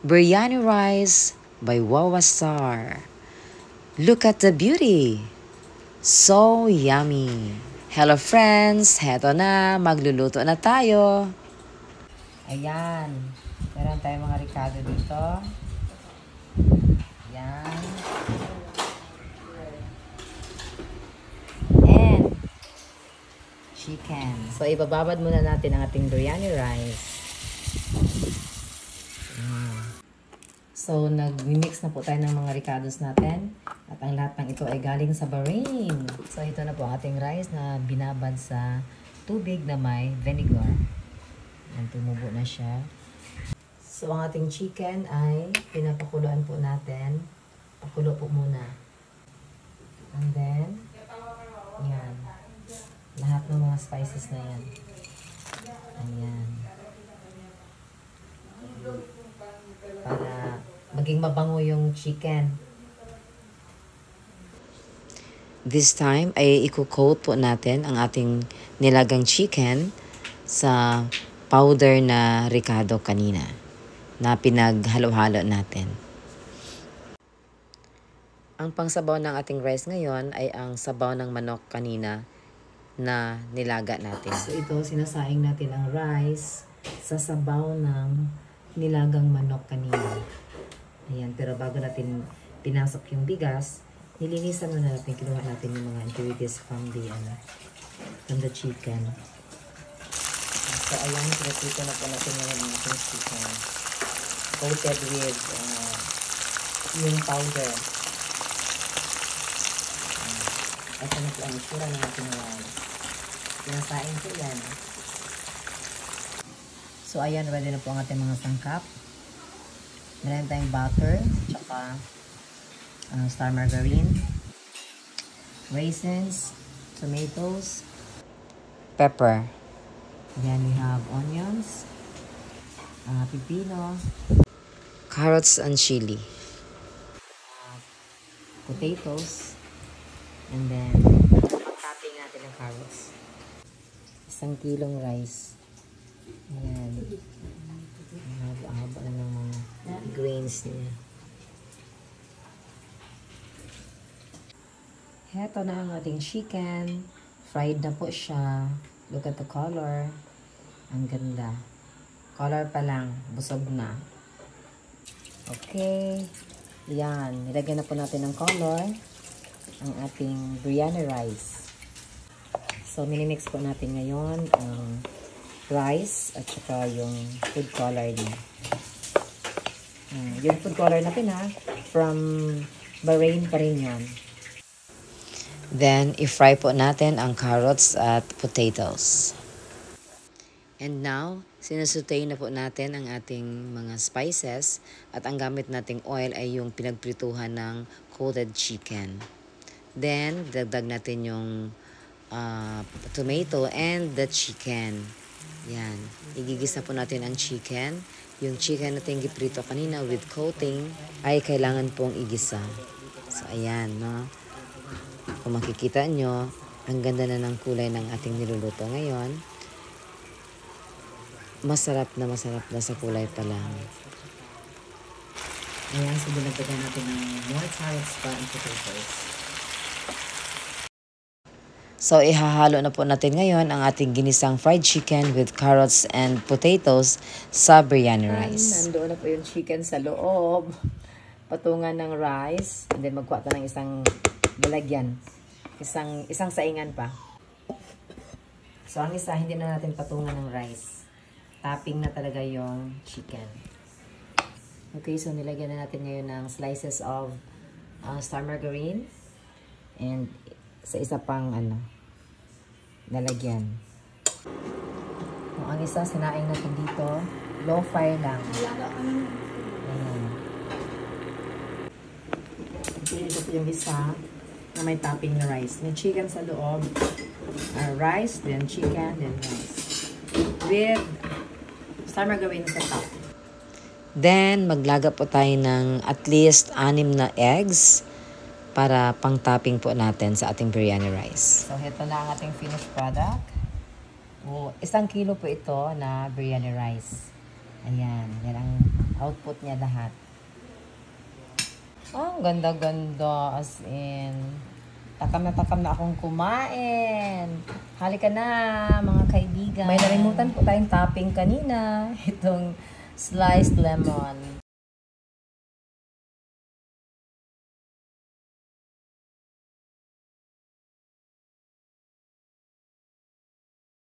Biryani rice by Wawa Star. Look at the beauty. So yummy. Hello friends, heto na, magluluto na tayo. Ayan, meron tayong mga ricado dito. Ayan. And chicken. So ibababad muna natin ang ating biryani rice. So, nag-mix na po tayo ng mga ricados natin. At ang lahat ng ito ay galing sa Bahrain. So, ito na po ang ating rice na binabad sa tubig na may vinegar. Yan, tumubo na siya. So, ang ating chicken ay pinapakuluan po natin. Pakulo po muna. And then, yan. Lahat ng mga spices na yan. Ayan. Para maging mabango yung chicken. This time ay i-coat po natin ang ating nilagang chicken sa powder na ricado kanina na pinaghalo-halo natin. Ang pangsabaw ng ating rice ngayon ay ang sabaw ng manok kanina na nilaga natin. So ito, sinasaing natin ang rice sa sabaw ng nilagang manok kanina. Ayan, pero bago natin pinasok yung bigas, nilinisan muna natin, kinuha natin yung mga ingredients from the chicken. So, ayan, pinapito na po natin ngayon ang ating chicken. Coated with yung powder. Ito na po ang isura ng ating rice. Pinasain ko yan. So, ayan, ready na po ang ating mga sangkap. Meron tayong butter, tsaka star margarine, raisins, tomatoes, pepper. Then we have onions, pipino, carrots and chili, potatoes, and then pag-topping natin ng carrots. 1 kilong rice. Ayan. Haba na ng mga grains niya. Heto na ang ating chicken. Fried na po siya. Look at the color. Ang ganda. Color pa lang. Busog na. Okay. Yan. Nilagyan na po natin ng color ang ating biryani rice. So, minimix po natin ngayon ang rice at saka yung food color niya. Yung food color natin from Bahrain pa rin yan. Then, i-fry po natin ang carrots at potatoes. And now, sinasutay na po natin ang ating mga spices at ang gamit nating oil ay yung pinagprituhan ng coated chicken. Then, dagdag natin yung tomato and the chicken. Yan. Igigisa po natin ang chicken. Yung chicken natin giprito kanina with coating ay kailangan pong igisa. So, ayan, no? Kung makikita nyo, ang ganda na ng kulay ng ating niluluto ngayon. Masarap na sa kulay pa lang. Ayan, so dinagdagan natin ng more carrots pa and potatoes. So, ihahalo na po natin ngayon ang ating ginisang fried chicken with carrots and potatoes sa biryani rice. Nandoon na po yung chicken sa loob. Patungan ng rice. And then, magkuha tayo ng isang lalagyan. Isang saingan pa. So, ang isa, hindi na natin patungan ng rice. Topping na talaga yung chicken. Okay, so nilagyan na natin ngayon ng slices of star margarine. And sa isa pang lalagyan. Kung ang isa, sinaing natin dito, low fire lang. Ayan. Ito po yung isa na may topping na rice. May chicken sa loob, rice, then chicken, then rice. With star margarine sa top. Then, maglaga po tayo ng at least 6 na eggs para pang-topping po natin sa ating biryani rice. So, ito na ang ating finished product. 1 kilo po ito na biryani rice. Ayan. Yan ang output niya lahat. Oh, ang ganda-ganda. As in, takam na akong kumain. Halika na, mga kaibigan. May nalimutan po tayong topping kanina. Itong sliced lemon.